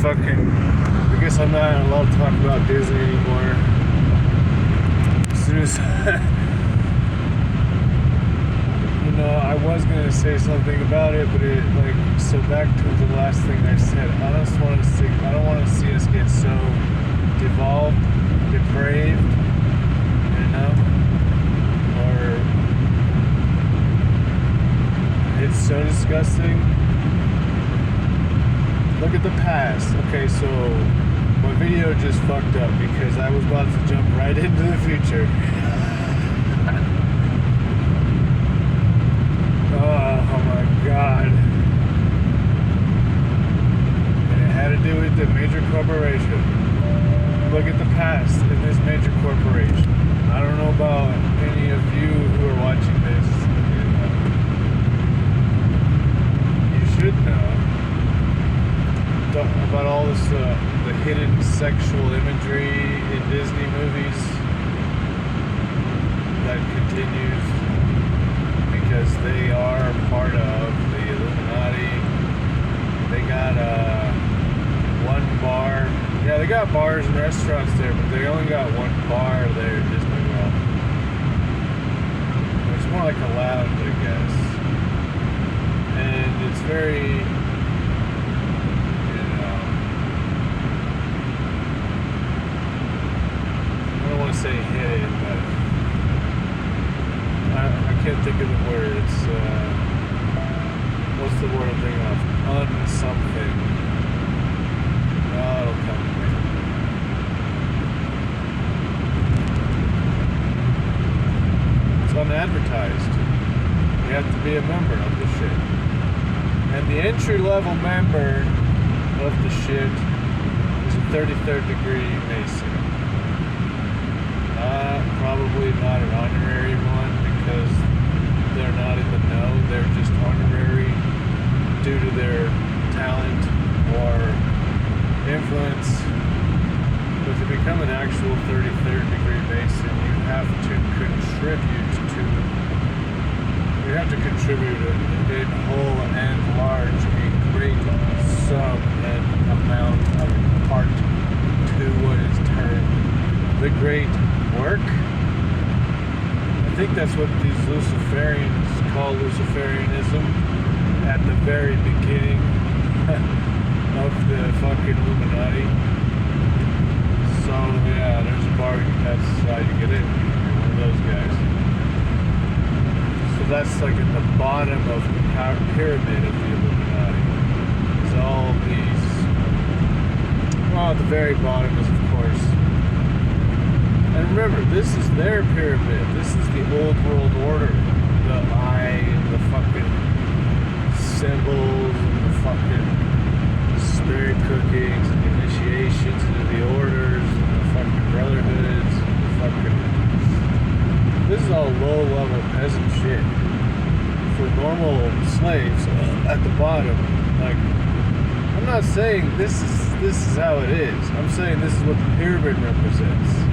I guess I'm not allowed to talk about Disney anymore. As soon as I was gonna say something about it, but so back to the last thing I said. I don't want to see us get so devolved, depraved, or it's so disgusting. Look at the past. Okay, so my video just fucked up because I was about to jump right into the future. Oh my god. And it had to do with the major corporation. Look at the past in this major corporation. I don't know about any of you who are watching this. You should know about all this, the hidden sexual imagery in Disney movies that continues because they are part of the Illuminati. They got one bar. Yeah, they got bars and restaurants there, but they only got one bar there at Disney World. It's more like a lounge, I guess. And it's very, I don't want to say hidden, but I can't think of the word. It's, what's the word I'm thinking of? Unsomething. It'll come to me. It's unadvertised. You have to be a member of the shit. And the entry-level member of the shit is a 33rd degree Mason. Probably not an honorary one because they're not in the know. They're just honorary due to their talent or influence. But to become an actual 33rd degree Mason, you have to contribute in whole and large a great sum and amount of part to what is termed the great work. I think that's what these Luciferians call Luciferianism at the very beginning of the fucking Illuminati. So yeah, there's a bar, that's how you get in. You're one of those guys. So that's like at the bottom of the pyramid of the Illuminati. It's all these, well, at the very bottom is of course. And remember, this is their pyramid. This is the old world order. The eye and the fucking symbols and the fucking spirit cookings and initiations into the orders and the fucking brotherhoods and the fucking... This is all low-level peasant shit for normal slaves at the bottom. Like, I'm not saying this is how it is. I'm saying this is what the pyramid represents.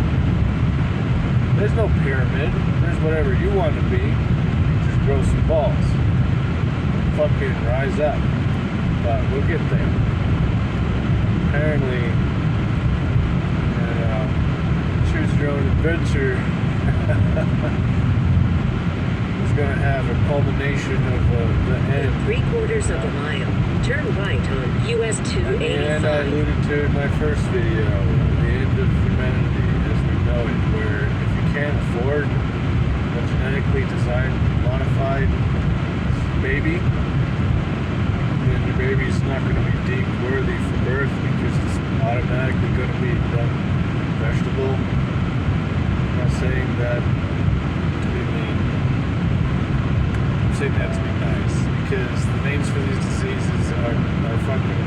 There's no pyramid. There's whatever you want to be. Just grow some balls. Fucking rise up. But we'll get there. Apparently, choose your own adventure is going to have a culmination of the end. 3/4 of a mile. Turn right on US 285. And I alluded to in my first video, the end of humanity as we know it, where if you can't afford a genetically designed, modified baby, then your baby's not going to be deemed worthy for birth because it's automatically going to be dumb vegetable. I'm not saying that to be mean. I'm saying that to be nice because the names for these diseases are fucking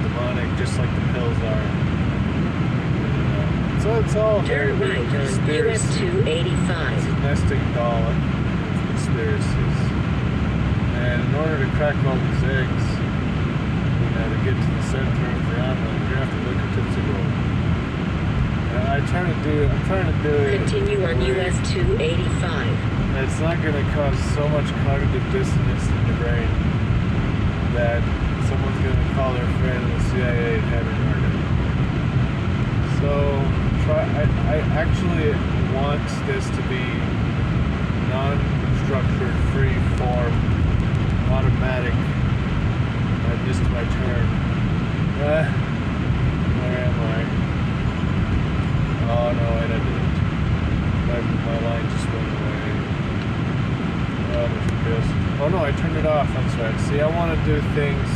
demonic, just like the pills are. So it's all very right, US 285. It's a nesting doll of conspiracies. And in order to crack all these eggs, to get to the center of the omelet, you have to look at Tootsie Roll. And I'm trying to do it. Continue on US 285. It's not going to cause so much cognitive dissonance in your brain that it's someone's gonna call their friend in the CIA and have him murdered. So I actually want this to be non-structured, free form, automatic. I missed my turn. Where am I? Oh no, wait, I didn't. My line just went away. Oh, there's a piss. Oh no, I turned it off. That's right. See, I want to do things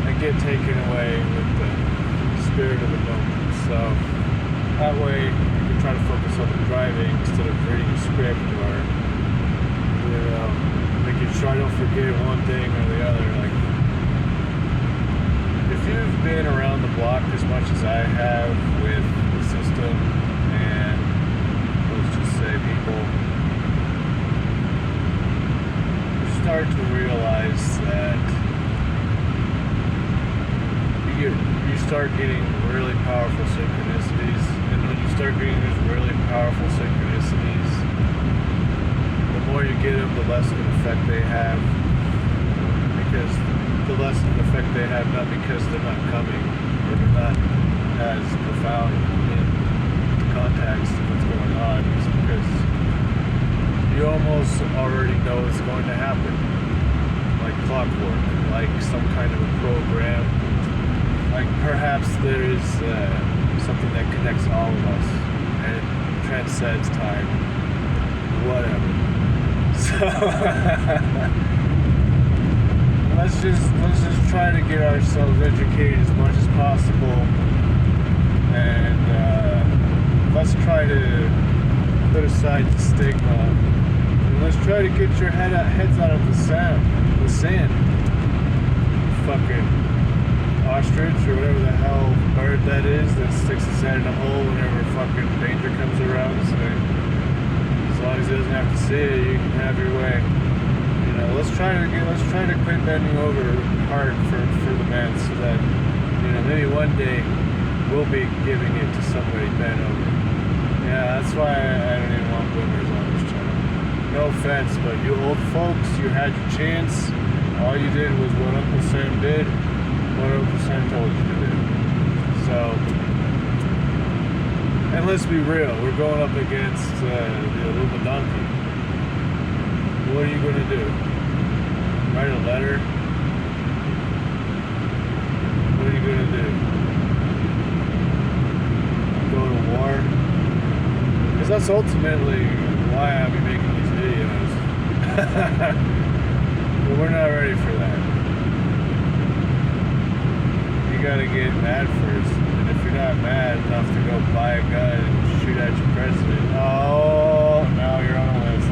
and get taken away with the spirit of the moment. So that way I can try to focus on the driving instead of reading a script or, you know, making sure I don't forget one thing or the other. Like, if you've been around the block as much as I have with the system and let's just say people, you start to realize that you start getting really powerful synchronicities, and when you start getting these really powerful synchronicities, the more you get them, the less of an effect they have, because the less of an effect they have, not because they're not coming or they're not as profound in context of what's going on, it's because you almost already know it's going to happen, like clockwork, like some kind of a program. Like perhaps there is something that connects all of us and it transcends time, whatever. So let's just try to get ourselves educated as much as possible, and let's try to put aside the stigma, and let's try to get your heads out of the sand. Fucking ostrich or whatever the hell bird that is that sticks his head in a hole whenever fucking danger comes around. So as long as he doesn't have to see it, you can have your way. You know, let's try to quit bending over hard for the man, so that, you know, maybe one day we'll be giving it to somebody bent over. Yeah, that's why I don't even want boomers on this channel. No offense, but you old folks, you had your chance. All you did was what Uncle Sam did. What Uncle Sam told you to do. So, and let's be real, we're going up against the Illuminati. What are you going to do? Write a letter? What are you going to do? Go to war? Because that's ultimately why I'll be making these videos. But we're not ready for that. You gotta get mad first, and if you're not mad enough to go buy a gun and shoot at your president, oh, now you're on a list.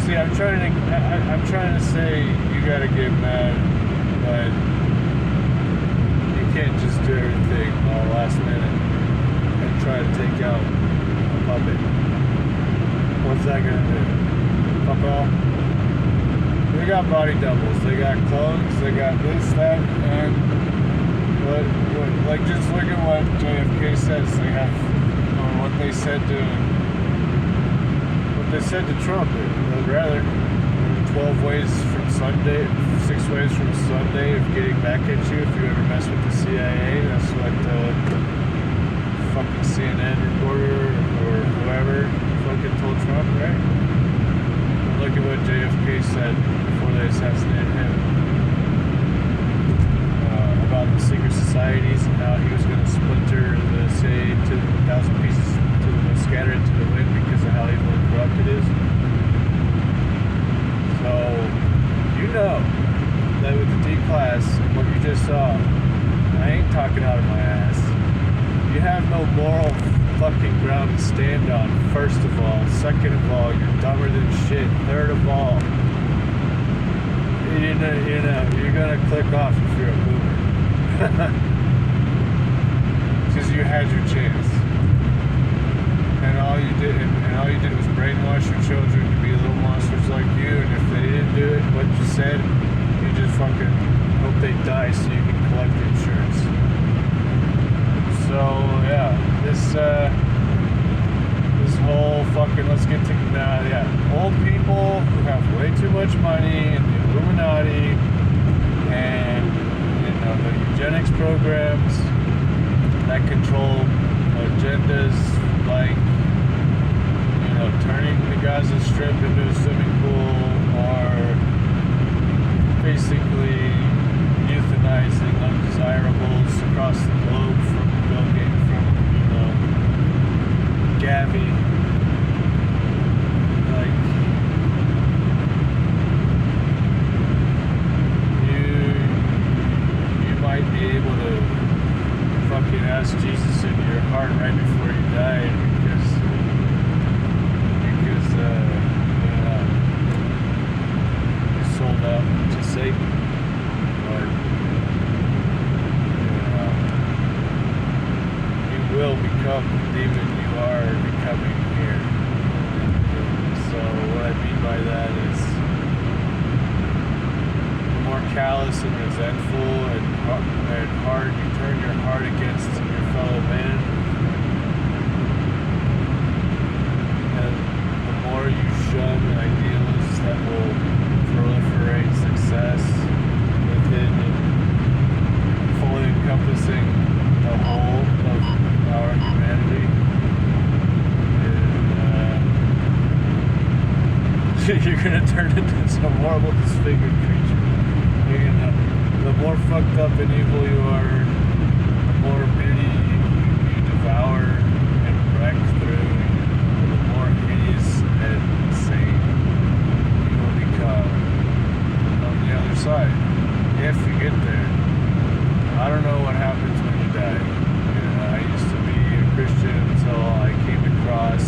See, I'm trying to say you gotta get mad, but you can't just do everything all last minute and try to take out a puppet. What's that gonna do? Fuck all? They got body doubles, they got clones, they got this, that, and what like just look at what JFK says. They have, or what they said to Trump. Or rather, 12 ways from Sunday, 6 ways from Sunday of getting back at you if you ever mess with the CIA. That's what fucking CNN reporter or whoever fucking told Trump, right? Look at what JFK said before they assassinated him about the secret societies and how he was going to splinter the city to 1,000 pieces, scatter it to the wind because of how evil and corrupt it is. So, you know that with the D-class and what you just saw, I ain't talking out of my ass. You have no moral fucking ground to stand on, first of all. Second of all, you're dumber than shit. Third of all, you're gonna click off if you're a boomer. Because you had your chance. And all you did was brainwash your children to be little monsters like you, and if they didn't do it, what you said, you just fucking hope they die so you can collect the insurance. So yeah, this whole fucking let's get to old people who have way too much money and the Illuminati and the eugenics programs that control agendas like turning the Gaza Strip into a swimming pool, or basically euthanizing undesirables across the globe from Gavi. Like, you might be able to fucking ask Jesus in your heart right before you die, because you sold out to Satan. But you will become the demon you are becoming here. So what I mean by that is, the more callous and resentful and hard you turn your heart against your fellow man, and the more you shun ideals that will proliferate success within and fully encompassing the whole of our humanity, and you're gonna turn into some horrible, disfigured creature. The more fucked up and evil you are, the more pity you devour and wreck through, the more hideous and insane you will become on the other side. If you get there. I don't know what happens when you die. I used to be a Christian until I came across.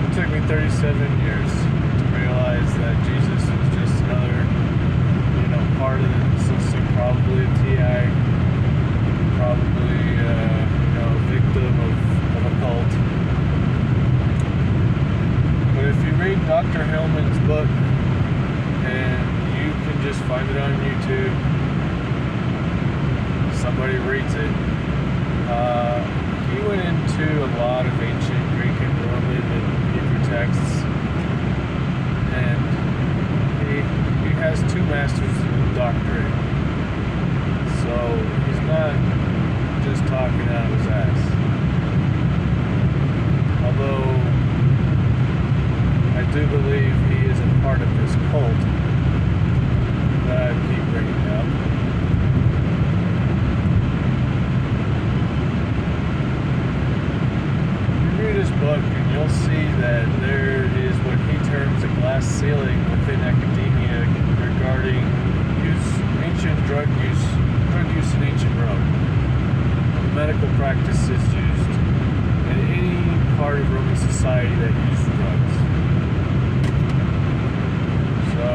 It took me 37 years to realize that Jesus was just another, part of the system, probably a TI, probably, victim of a cult. But if you read Dr. Hillman's book, and you can just find it on YouTube, somebody reads it, he went into a lot of ancient Greek and Roman and Hebrew texts, and he has two masters in doctorate. So he's not just talking out of his ass. Although I do believe he is a part of this cult that I keep bringing up. You read his book and you'll see that there is what he terms a glass ceiling within academia regarding ancient drug use in ancient Rome. The medical practices used in any part of Roman society that used drugs. So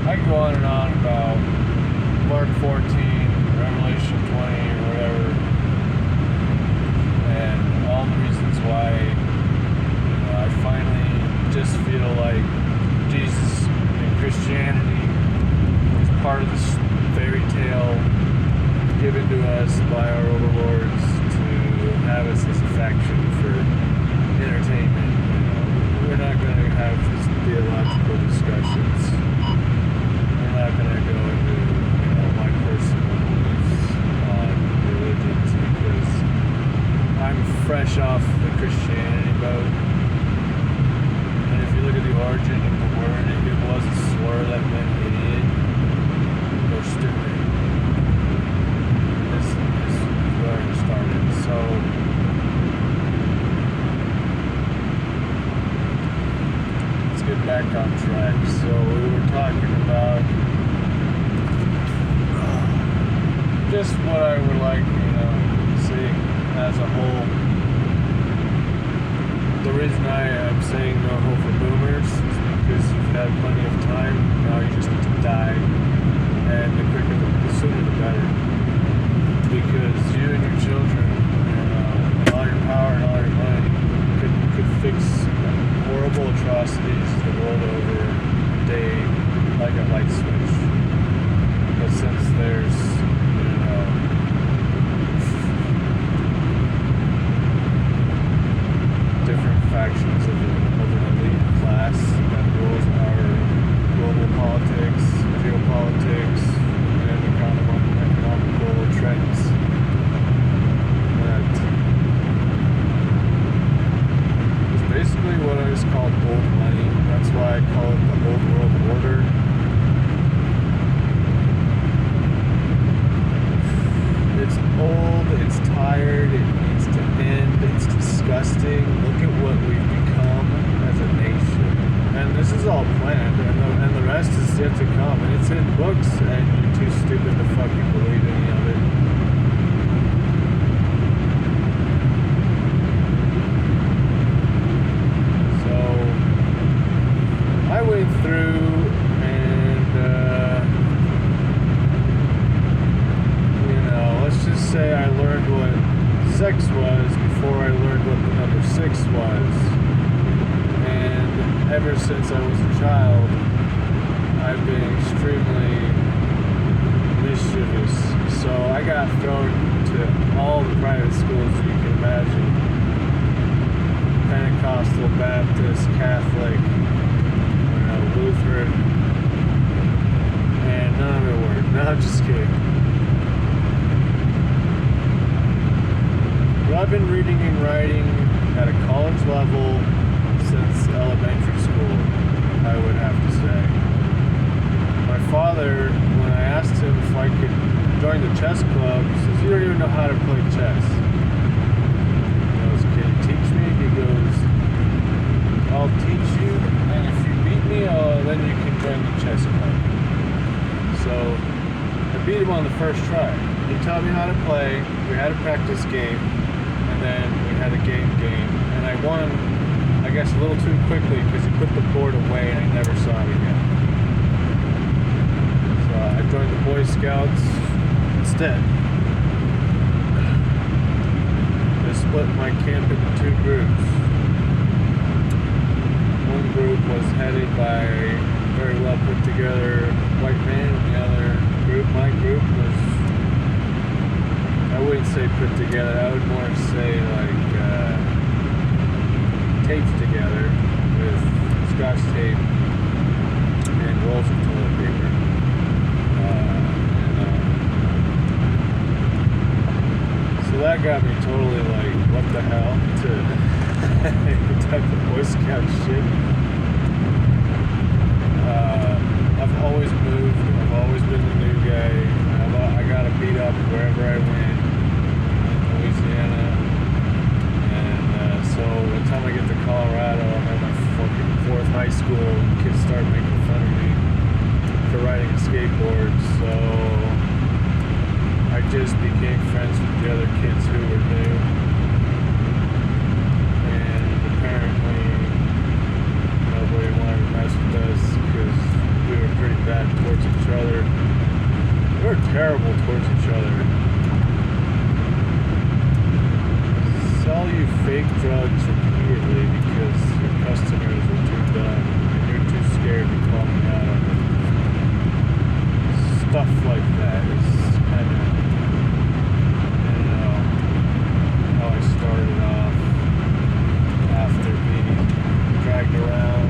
I can go on and on about Mark 14, Revelation 20, or whatever, and all the reasons why I finally just feel like Jesus and Christianity is part of this fairy tale given to us by our overlords to have us as a faction for entertainment. We're not going to have these theological discussions. We're not going to go into my personal beliefs on religions, because I'm fresh off the Christianity boat. And if you look at the origin of the word, it was a slur that meant idiot or stupid. This is where it started. So let's get back on track. So we were talking about just what I would like, see as a whole. The reason I am saying no hope for boomers is because you've had plenty of time. Now you just need to die, and the quicker, the sooner, the better. Because you and your children, and all your power and all your money could fix horrible atrocities the world over day like a light switch. But since there's different factions of an elite class that rules our global politics This is all planned, and the rest is yet to come. And it's in books, and you're too stupid to fucking believe any of it. So I went through and, let's just say I learned what sex was before I learned what the number 6 was. And ever since I was a child, I've been extremely mischievous. So I got thrown to all the private schools you can imagine. Pentecostal, Baptist, Catholic, Lutheran, and none of it worked. No, I'm just kidding. But I've been reading and writing at a college level since elementary school, I would have to say. My father, when I asked him if I could join the chess club, he says, "You don't even know how to play chess." He goes, "Can you teach me?" He goes, "I'll teach you, and if you beat me, then you can join the chess club." So I beat him on the first try. He taught me how to play. We had a practice game, and then we had a game, and I won, I guess, a little too quickly because he put the board away and I never saw it again. So I joined the Boy Scouts instead. They split my camp into 2 groups. One group was headed by a very well put together white man, and the other group, my group, was, I wouldn't say put together, I would more say like taped together with Scotch tape and rolls of toilet paper. So that got me totally like, what the hell, to type of Boy Scout shit. I've always moved. I've always been the new guy. I got beat up wherever I went in Louisiana. And so by the time I get to Colorado, I'm at my fucking 4th high school, and kids start making fun of me for riding a skateboard. So I just became friends with the other kids who were new. And apparently nobody wanted to mess with us because we were pretty bad towards each other. We were terrible towards each other. Sell you fake drugs repeatedly because your customers are too dumb and you're too scared to call me out on it. Stuff like that is kind of, how I started off after being dragged around.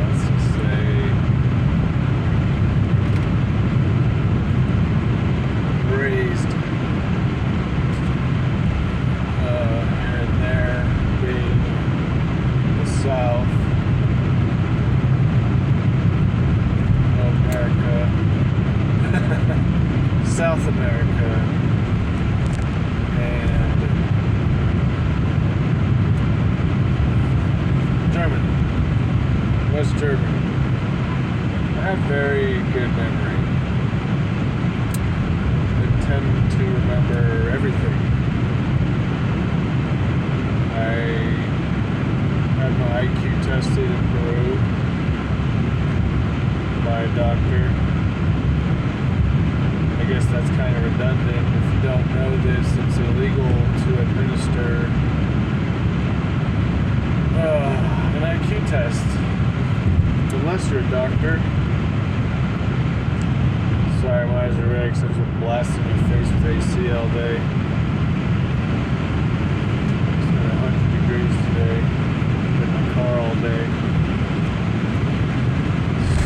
Let's just say raised here and there, being the South of America, South America, and Germany, West Germany. I have very good memory. I tend to remember everything. I had my IQ tested in Peru by a doctor. I guess that's kind of redundant. If you don't know this, it's illegal to administer an IQ test unless you're a doctor. Sorry, my eyes are red because I've been blasting my face with AC all day. It's been 100 degrees today. Been in my car all day.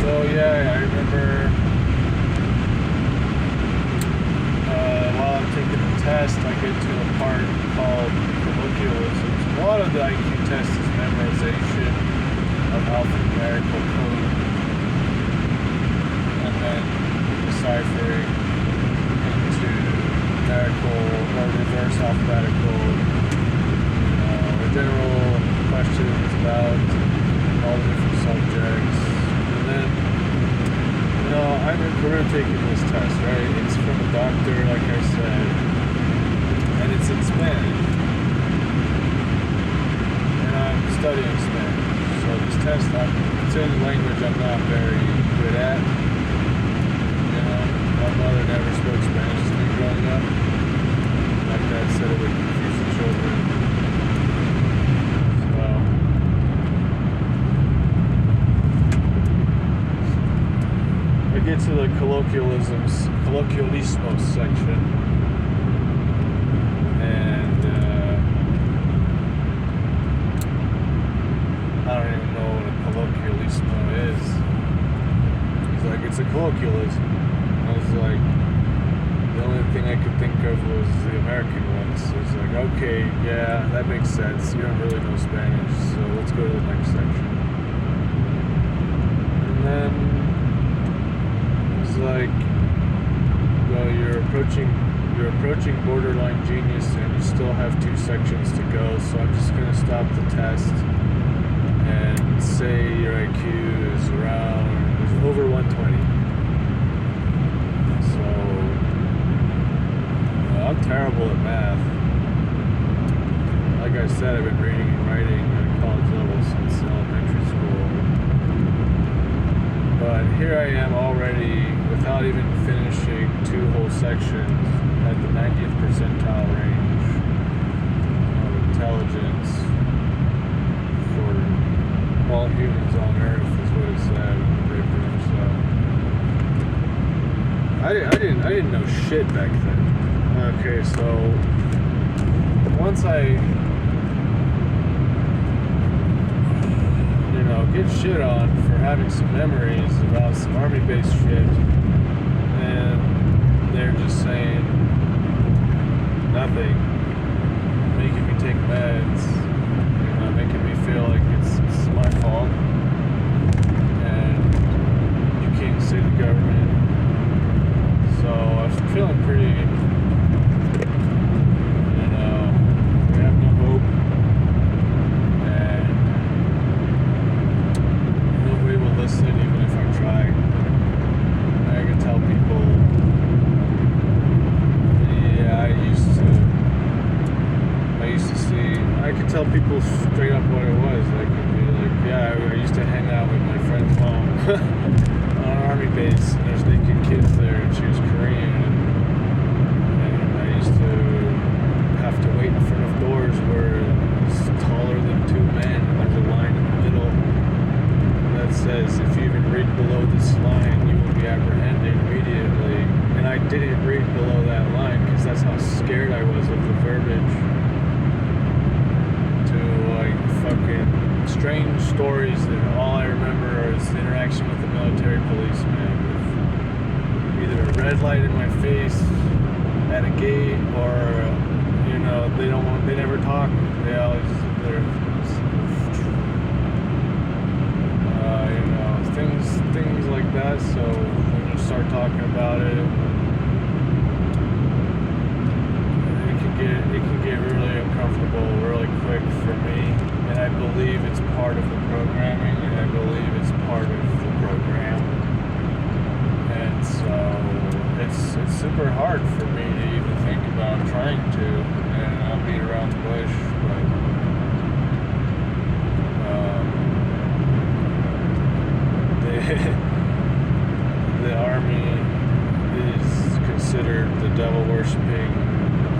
So yeah, I remember while I'm taking the test, I get to a part called colloquialisms. A lot of the IQ test is memorization of alphanumerical code and then deciphering into numerical or reverse alphabetical, general questions about the different subjects. And then, I'm in Peru taking this test, right? It's from a doctor, like I said, and it's in Spanish. And I'm studying Spanish. So this test, it's in a language I'm not very good at. My mother never spoke Spanish to me growing up. My dad said it would confuse the children. So I get to the colloquialismos section, and I don't even know what a colloquialismo is. He's like, it's a colloquialism. I was like, the only thing I could think of was the American ones. So it's like, okay, yeah, that makes sense. You don't really know Spanish, so let's go to the next section. And then it's like, well, you're approaching borderline genius, and you still have 2 sections to go. So I'm just gonna stop the test and say your IQ is over 120. I'm terrible at math. Like I said, I've been reading and writing at college level since elementary school. But here I am already, without even finishing 2 whole sections, at the 90th percentile range of intelligence for all humans on Earth, is what it said in the paper. So I didn't know shit back then. Okay, so once I, get shit on for having some memories about some army-based shit, and they're just saying nothing, making me take meds, making me feel like it's my fault, and you can't sue the government. So I was feeling pretty, we have no hope, and nobody will listen even if I try. I can tell people, yeah, I used to see, I could tell people straight up what it was. I could be like, yeah, I used to hang out with my friend's mom on an army base, and there's naked kids there, and she was Korean, and I used to have to wait in front of doors where it's taller than 2 men, and there's a line in the middle that says, if you even read below this line, you will be apprehended immediately. And I didn't read below that line because that's how scared I was of the verbiage. To fucking strange stories that all I remember is the interaction with the military policeman, with either a red light in my face at a gate, or they never talk. They always, things like that. So when you start talking about it, it can get really uncomfortable really quick for me. And I believe it's part of the programming, and I believe it's part of the program. And so it's super hard for me to even think about trying to, and I'll beat around the bush, but the Army is considered the devil-worshipping,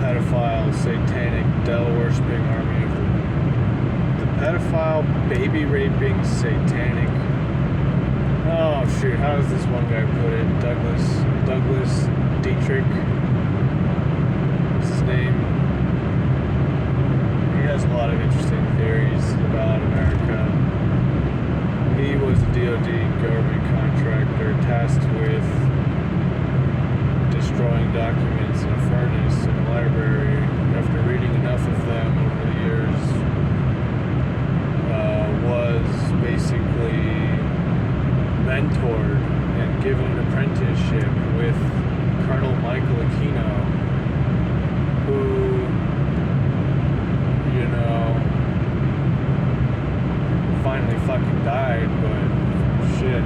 pedophile, satanic, devil-worshipping army of the pedophile, baby-raping, satanic. Oh shoot! How does this one guy put it? Douglas Dietrich. What's his name? He has a lot of interesting theories about America. He was a DoD government contractor tasked with destroying documents in a furnace in a library. After reading enough of them over the years, was basically mentored and given an apprenticeship with Colonel Michael Aquino, who, find they fucking died, but shit.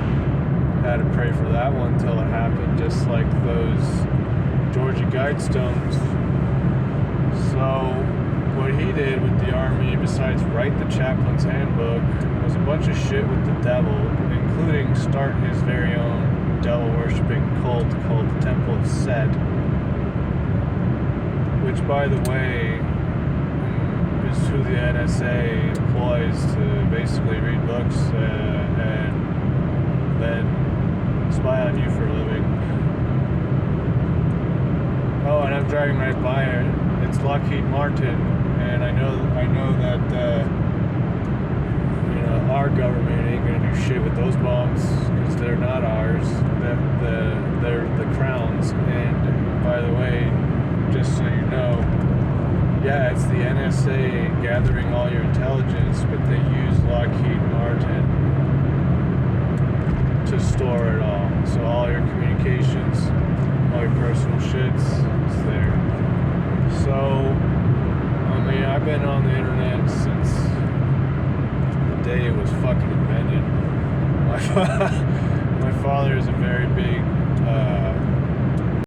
Had to pray for that one till it happened, just like those Georgia Guidestones. So, what he did with the army, besides write the chaplain's handbook, was a bunch of shit with the devil, including start his very own devil-worshipping cult called the Temple of Set, which, by the way, is who the NSA employs to basically read books and then spy on you for a living. Oh, and I'm driving right by it. It's Lockheed Martin, and I know that our government ain't gonna do shit with those bombs because they're not ours. They're the Crown's. And by the way, just so you know, yeah, it's the NSA gathering all your intelligence, but they use Lockheed Martin to store it all. So all your communications, all your personal shits is there. So, I mean, I've been on the internet since the day it was fucking invented. My father is a very big